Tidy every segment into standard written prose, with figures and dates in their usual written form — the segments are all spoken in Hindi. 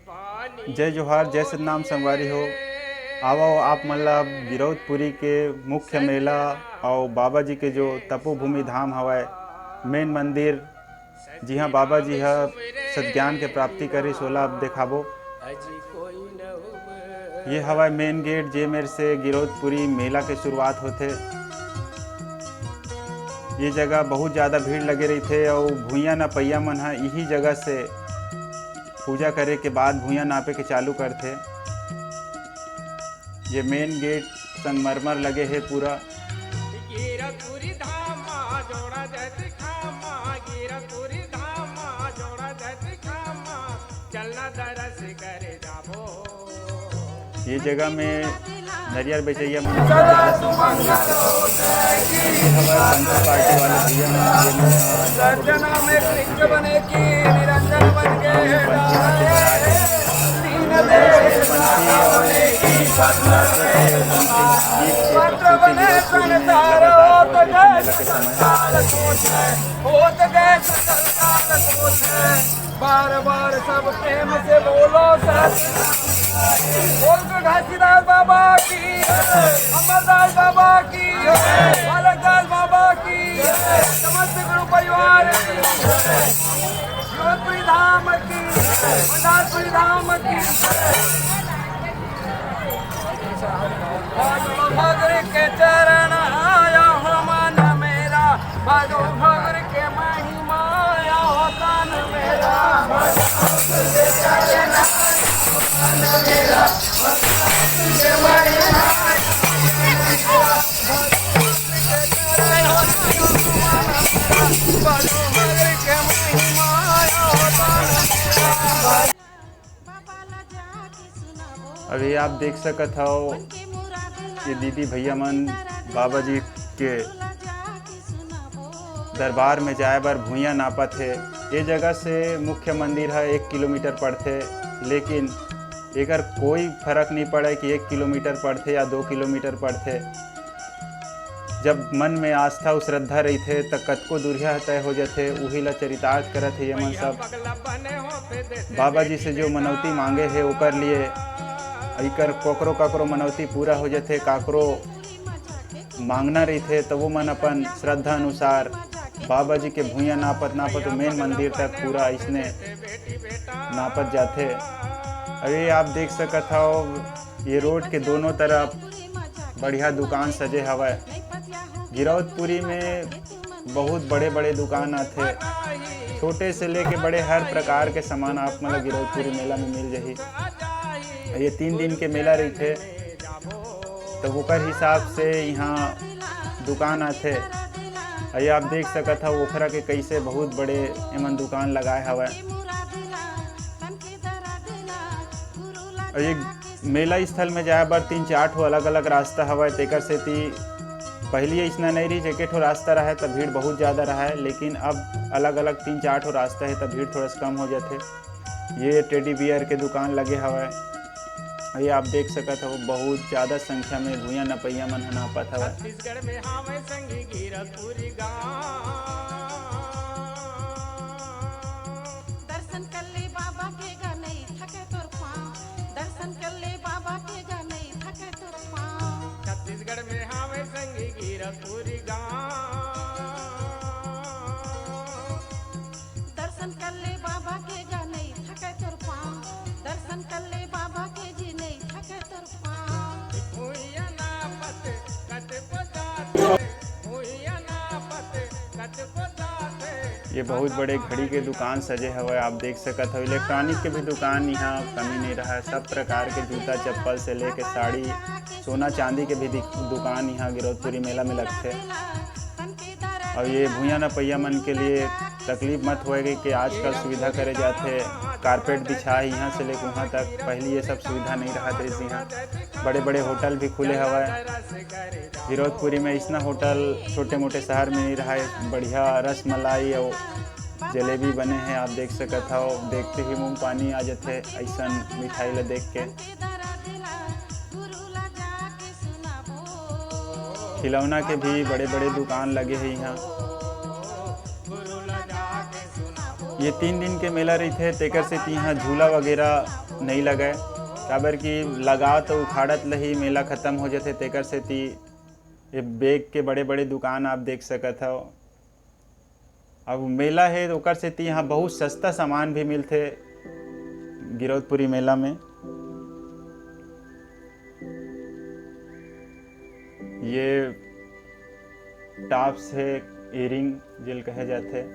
जय जोहार, जय सतनाम संगवारी हो। आओ आप मतलब गिरौदपुरी के मुख्य मेला और बाबा जी के जो तपोभूमि धाम हवय मेन मंदिर, जी हाँ बाबा जी हा सत्ज्ञान के प्राप्ति करी 16 अब दिखाबो। ये हवाय मेन गेट जे मेरे से गिरौदपुरी मेला के शुरुआत होते। ये जगह बहुत ज़्यादा भीड़ लगे रही थे और भूइयाँ नपैया मन हा यही जगह से पूजा करे के बाद भूइयाँ नापे के चालू करते। ये मेन गेट संगमरमर लगे है पूरा। ये जगह में नरियर बेचैया मन पार्टी वाले बार बार सब प्रेम से बोलो बोल के घासीदास बाबा की, अमरदास बाबा की, बालकदास बाबा की, समस्त गुरु परिवार की, गिरौदपुरी धाम की, मंडारपुरी धाम की। भगवान के चरण आया हो मन मेरा, भगवान के महिमा आया हो तन मेरा, अभी आप देख सकत हो ये दीदी भैया मन बाबा जी के दरबार में जाए बर भूइयाँ नापत है। ये जगह से मुख्य मंदिर है 1 किलोमीटर पड़ते, लेकिन एकर कोई फर्क नहीं पड़े कि 1 किलोमीटर पड़ते या 2 किलोमीटर पड़ते। जब मन में आस्था और श्रद्धा रही थे तब कतको दूरिया तय हो जाते। वही ला चरितार्थ करत है यमन सब बाबा जी से जो मनौती मांगे है ओकर लिए इकर ककरो मनौती पूरा हो जाते। काकरो मांगना रही थे तो वो मन अपन श्रद्धा अनुसार बाबा जी के भूइयाँ नापत मेन मंदिर तक पूरा इसने नापत जाते। अरे आप देख सकत हो ये रोड के दोनों तरफ बढ़िया दुकान सजे हवय। गिरौदपुरी में बहुत बड़े बड़े दुकान आते, छोटे से लेके बड़े हर प्रकार के सामान आप मतलब गिरौदपुरी मेला में मिल जाही। ये 3 दिन के मेला रही थे तो ओकर हिसाब से यहाँ दुकान आते। ये आप देख सकत हो ओखरा के कैसे बहुत बड़े एमन दुकान लगाए हवय। ये मेला स्थल में जाए बर 3-4 ठो अलग अलग रास्ता हवय। तेकर सेती पहली इसना नहीं रही एक ठो रास्ता रहा तब भीड़ बहुत ज़्यादा रहा है, लेकिन अब अलग अलग 3-4 ठो रास्ता है तब भीड़ थोड़ा सा कम हो जाते। ये टेडी बियर के दुकान लगे हवय। ये आप देख सकत हो बहुत ज़्यादा संख्या में भूइयाँ नपैया मन नापत हवय। छत्तीसगढ़ में हावे संगी गिरौदपुरी दर्शन कर ले बाबा के गा नहीं थके तोर पाँव, दर्शन कर ले बाबा के गा नहीं थके तोर पाँव। छत्तीसगढ़ में हावे संगी गिरौदपुरी दर्शन कर ले बाबा के गा नहीं थके तोर पाँव, दर्शन कर ले बाबा के जी नहीं थके तोर पाँव। भूइयाँ नापत कत पदाते, भूइयाँ नापत कत पदाते। ये बहुत बड़े घड़ी के दुकान सजे हवय। आप देख सकत हो इलेक्ट्रॉनिक के भी दुकान यहाँ कमी नहीं रहा है। सब प्रकार के जूता चप्पल से लेके साड़ी सोना चांदी के भी दुकान यहाँ गिरौदपुरी मेला में लगते। और ये भूइयाँ नपैया मन के लिए तकलीफ मत होएगी कि आजकल सुविधा करे जाते कारपेट बिछा यहाँ से लेकर वहाँ तक। पहले ये सब सुविधा नहीं रहा था। यहाँ बड़े बड़े होटल भी खुले हवय। गिरौदपुरी में इतना होटल छोटे मोटे शहर में नहीं रहा है। बढ़िया रसमलाई और जलेबी बने हैं। आप देख सकत हो, देखते ही मुँह पानी आ जाते ऐसा मिठाई ला देख के। खिलौना के भी बड़े बड़े दुकान लगे हैं यहाँ। ये 3 दिन के मेला रही थे तेकर से यहाँ झूला वगैरह नहीं लगे, काबर कि लगा तो उखाड़त लही मेला ख़त्म हो जाते तेकर से ये बेग के बड़े बड़े दुकान आप देख सकत हो। अब मेला है तो ओकर से यहाँ बहुत सस्ता सामान भी मिलते गिरौदपुरी मेला में। ये टॉप्स है, इयरिंग जिल कहे जाते।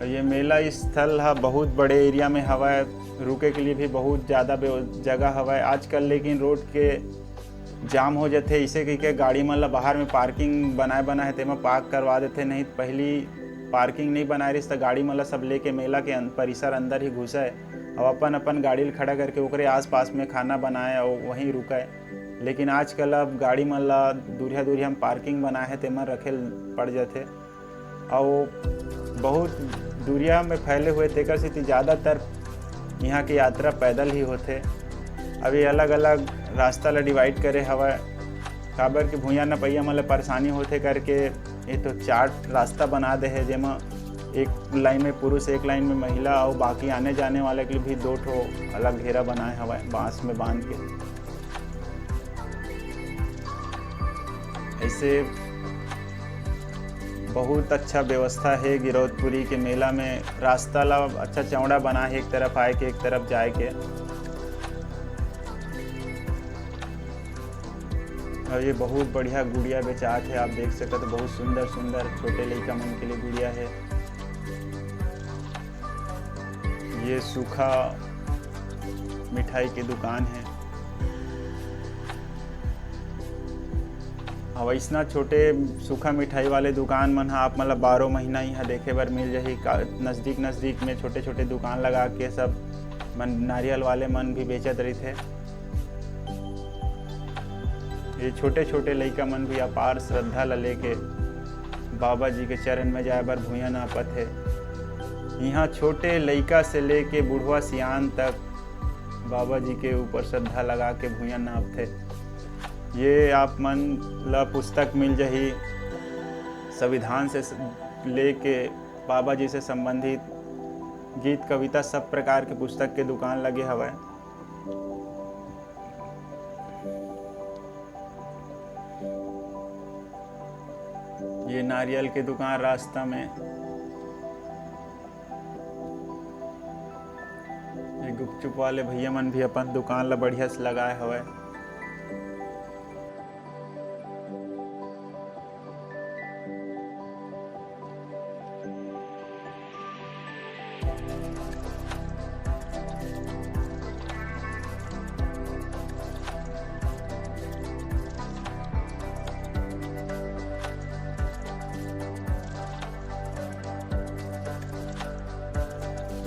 ये मेला स्थल है बहुत बड़े एरिया में हवा है, रुके के लिए भी बहुत ज़्यादा जगह हवा है आजकल, लेकिन रोड के जाम हो जाते इसे कि गाड़ी मन ला बाहर में पार्किंग बनाए तेमा पार्क करवा देते, नहीं पहली पार्किंग नहीं बनाए रही तो गाड़ी मन ला सब लेके मेला के परिसर अंदर ही घुसा है और अपन गाड़ी खड़ा करके ओकरे आसपास में खाना बनाए और वहीं रुका है। लेकिन आजकल अब गाड़ी मन ला दूरिया हम पार्किंग बनाए हैं तेमा रखे पड़ जाते और बहुत दूरिया में फैले हुए तेकर से ज़्यादातर यहाँ की यात्रा पैदल ही होते। अभी अलग अलग रास्ता ला डिवाइड करे हवा, काबर के भूया न पैया मतलब परेशानी होते करके ये तो 4 रास्ता बना दे है, जेमा एक लाइन में पुरुष एक लाइन में महिला और बाकी आने जाने वाले के लिए भी 2 ठो अलग घेरा बनाए हवा बांस में बांध के। ऐसे बहुत अच्छा व्यवस्था है गिरौदपुरी के मेला में। रास्ता ला अच्छा चौड़ा बना है, एक तरफ आए के एक तरफ जाए के। और ये बहुत बढ़िया गुड़िया बेचात है, आप देख सकते हो बहुत सुंदर सुंदर छोटे लड़का मन के लिए गुड़िया है। ये सूखा मिठाई की दुकान है। अब इतना छोटे सूखा मिठाई वाले दुकान मन आप मतलब 12 महीना यहाँ देखे बर मिल जाही। नज़दीक में छोटे छोटे दुकान लगा के सब मन नारियल वाले मन भी बेचत रही थे। ये छोटे छोटे लड़का मन भी अपार श्रद्धा ला लेके बाबा जी के चरण में जाए बर भूया नापत है। यहाँ छोटे लड़का से लेके बूढ़वा सियान तक बाबा जी के ऊपर श्रद्धा लगा के भूया नापते। ये आप मन ला पुस्तक मिल जाही, संविधान से लेके बाबा जी से संबंधित गीत कविता सब प्रकार के पुस्तक के दुकान लगे हवा। ये नारियल के दुकान रास्ता में, ये गुपचुप वाले भैया मन भी अपन दुकान ला बढ़िया से लगाए हवा।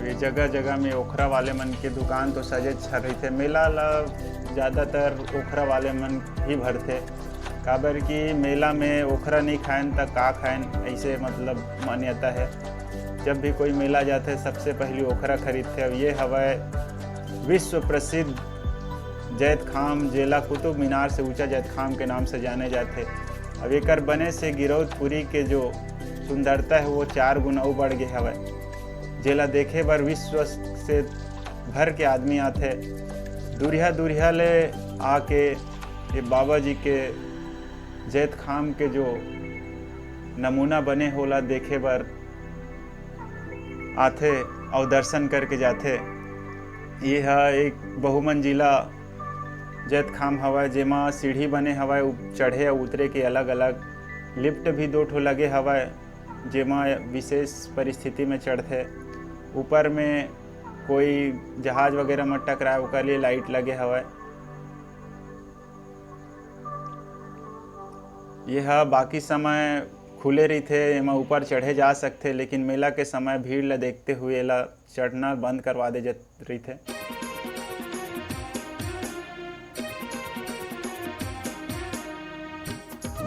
ये जगह जगह में ओखरा वाले मन के दुकान तो सजे छर रही थे। मेला ला ज़्यादातर ओखरा वाले मन ही भरते, काबर कि मेला में ओखरा नहीं खाएं तो का खाएं, ऐसे मतलब मान्यता है। जब भी कोई मेला जाते सबसे पहले ओखरा खरीदते। अब ये हवा विश्व प्रसिद्ध जैत खाम, जेला कुतुब मीनार से ऊंचा जैत खाम के नाम से जाने जाते। अब एकर बने से गिरौदपुरी के जो सुंदरता है वो 4 गुना बढ़ गए हवा, जेला देखे बर विश्व से भर के आदमी आते। दूरिया ले आके ये बाबा जी के जैत खाम के जो नमूना बने होला देखे बर आते और दर्शन करके जाते। ये है एक बहुमंजिला जैत खाम हवा, जेमा सीढ़ी बने हवा, चढ़े और उतरे के अलग अलग। लिफ्ट भी 2 ठो लगे हवा, जेमा विशेष परिस्थिति में चढ़ते। ऊपर में कोई जहाज वगैरह में टकराए उसके लिए लाइट लगे हवा। यह बाकी समय खुले रही थे, एमा ऊपर चढ़े जा सकते, लेकिन मेला के समय भीड़ ला देखते हुए ला चढ़ना बंद करवा दे जात रही थे।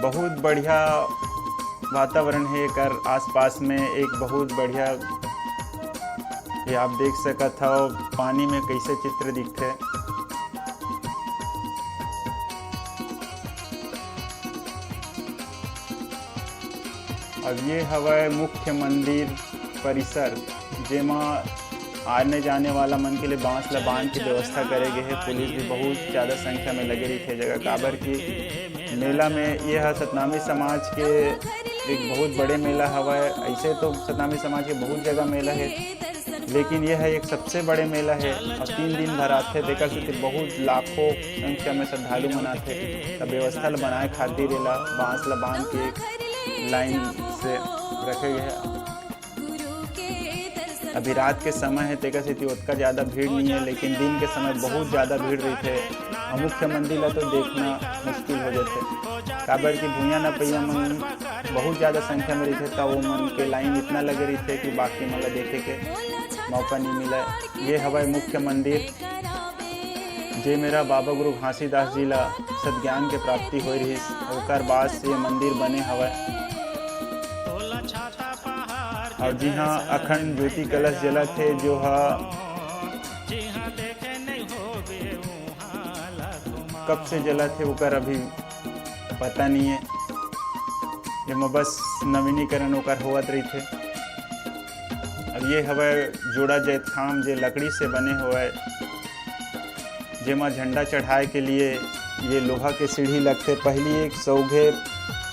बहुत बढ़िया वातावरण है कर आसपास में। एक बहुत बढ़िया ये आप देख सकत हो पानी में कैसे चित्र दिखते। अब ये हवा मुख्य मंदिर परिसर, जेमा आने जाने वाला मन के लिए बांस ला बांध की व्यवस्था करे गए है। पुलिस भी बहुत ज़्यादा संख्या में लगे रही थे जगह काबर की मेला में। यह सतनामी समाज के एक बहुत बड़े मेला हवा है। ऐसे तो सतनामी समाज के बहुत जगह मेला है, लेकिन यह एक सबसे बड़े मेला है और 3 दिन भर आते देखा से बहुत लाखों संख्या में श्रद्धालु मनाते। तब व्यवस्था ला बनाए खातिर ला बांस ला बांध के लाइन से रखे गए। अभी रात के समय है तेका से उतना ज़्यादा भीड़ नहीं है, लेकिन दिन के समय बहुत ज़्यादा भीड़ रही थे और मुख्य मंदिर ला तो देखना मुश्किल हो जाते काबर की भूया न पैया मन बहुत ज़्यादा संख्या में रही थे। तब वो मन के लाइन इतना लगे रही थे कि बाकी मन देखे के मौका नहीं मिला। ये हवाई मुख्य मंदिर जे मेरा बाबा गुरु घासीदास जी ला सद्ज्ञान के प्राप्ति हो रही और बाद से ये मंदिर बने हवाए। और जी हाँ, अखंड ज्योति कलश जलत है जो कब से जलत है उकर अभी पता नहीं है। ये बस नवीनीकरण ओकर होवत रही थे। अब ये हवा जोड़ा जैतखाम जे लकड़ी से बने हुए, जेमा झंडा चढ़ाए के लिए ये लोहा के सीढ़ी लगते। पहली एक सौघे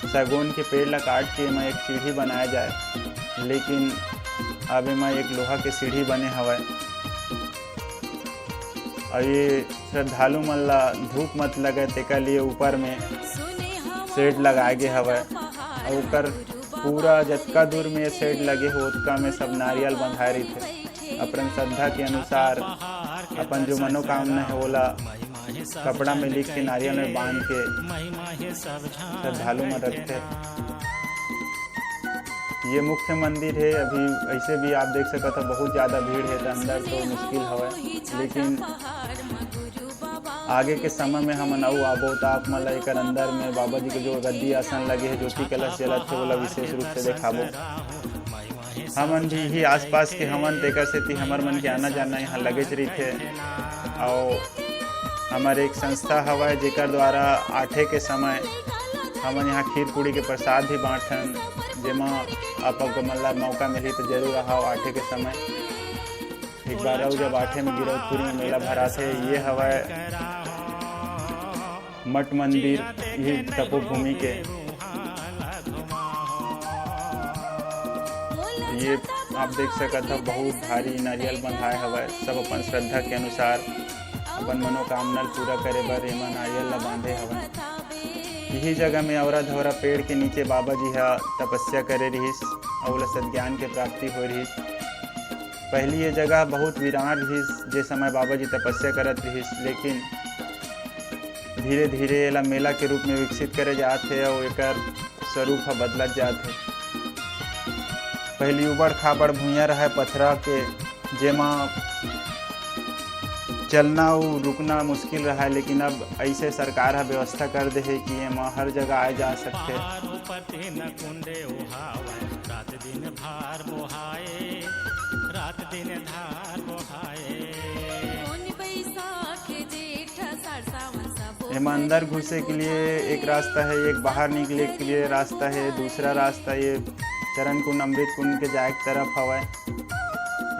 सागौन के पेड़ ला काट के मैं एक सीढ़ी बनाया जाए, लेकिन अब मैं एक लोहा के सीढ़ी बने हवा। और ये श्रद्धालु मन ला धूप मत लगे तेका लिए ऊपर में शेड लगाए गए हवा। और ऊपर पूरा जतका दूर में शेड लगे हो उतका में सब नारियल बंधाए रही थे। अपन श्रद्धा के अनुसार अपन जो मनोकामना है ओला कपड़ा में लिख के नारियल में बांध के श्रद्धालु में रखते। ये मुख्य मंदिर है। अभी ऐसे भी आप देख सकते हो बहुत ज़्यादा भीड़ है, तो अंदर तो मुश्किल हवा, लेकिन आगे के समय में हम आऊ आबो तो आप मतलब एक अंदर में बाबा जी के जो गद्दी आसन लगे है, ज्योति कलश जलत है, वो विशेष रूप से दिखाबो। हमन भी ही आसपास के हमन तेकर से हमर मन के आना जाना यहाँ लगे रही थे। और हमारे एक संस्था हवा है जेकर द्वारा आठे के समय हमन यहाँ खीर पूड़ी के प्रसाद भी बांटन, जेमा आप मतलब मौका मिली तो जरूर आओ आठे के समय। एक बार आओ जब आठे में गिरौदपुरी में मेला भरा थे। ये हवा मठ मंदिर ये तपोभूमि के, ये आप देख सकते हो बहुत भारी नारियल बंधाए हवा। सब अपन श्रद्धा के अनुसार अपन मनोकामना पूरा करे बर एमा नारियल ला बांधे हवा। यही जगह में औरा धौरा पेड़ के नीचे बाबा जी हा तपस्या करे रहीस और सद्ज्ञान के प्राप्ति हो रहीस। पहली ये जगह बहुत वीरान रहीस जे समय बाबा जी तपस्या करत रहीस, लेकिन धीरे धीरे एला मेला के रूप में विकसित करे जाते और एकर स्वरूप हा बदलत जाते। पहली उबड़ खाबड़ भूइयाँ रहा पथरा के, जेमा चलना और रुकना मुश्किल रहा है, लेकिन अब ऐसे सरकार है व्यवस्था कर दे है कि एमा हर जगह आए जा सकते। एमा अंदर घुसे के लिए एक रास्ता है, एक बाहर निकले के लिए रास्ता है, दूसरा रास्ता ये चरण कुंड अमृत कुंड के जाए की तरफ हवा।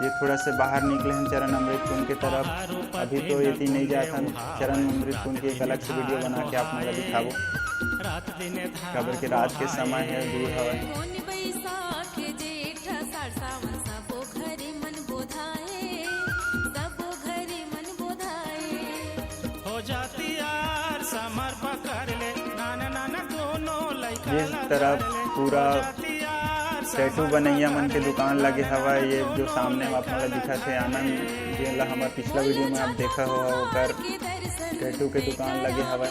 ये थोड़ा से बाहर निकले हैं चरण अमृत कुंड की तरफ। अभी तो ये नहीं जाता चरण अमृत कुंड की एक अलग से वीडियो बना के आप मुझे दिखाओ, खबर के रात के समय है, दूर हवा। इस तरफ पूरा टैटू बनैया मन के दुकान लगे हवा। ये जो सामने आप मतलब दिखा थे आनंद जेला हमारा पिछला वीडियो में आप देखा हो ओकर टैटू के दुकान लगे हवा।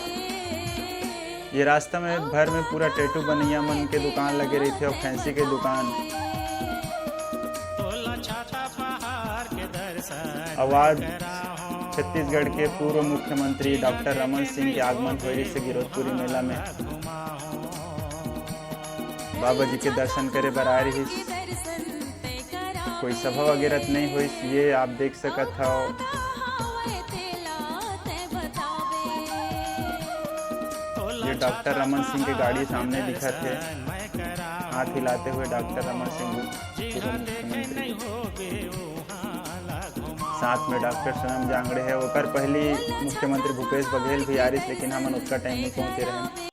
ये रास्ता में भर में पूरा टैटू बनैया मन के दुकान लगे रही थे और फैंसी के दुकान। आवाज छत्तीसगढ़ के पूर्व मुख्यमंत्री डॉक्टर रमन सिंह के आगमन हुए से गिरौदपुरी मेला में बाबा जी के दर्शन करे बर आ रही। कोई सभा वगैरह नहीं हुई, ये आप देख सकत हो। ये डॉक्टर रमन सिंह के गाड़ी सामने दिखा थे। हाथ हिलाते हुए डॉक्टर रमन सिंह पूर्व मुख्यमंत्री, साथ में डॉक्टर सोनम जांगड़े है, ओकर पहली मुख्यमंत्री भूपेश बघेल भी आरिस, लेकिन हमन उतना टाइम में पहुँचे रहे।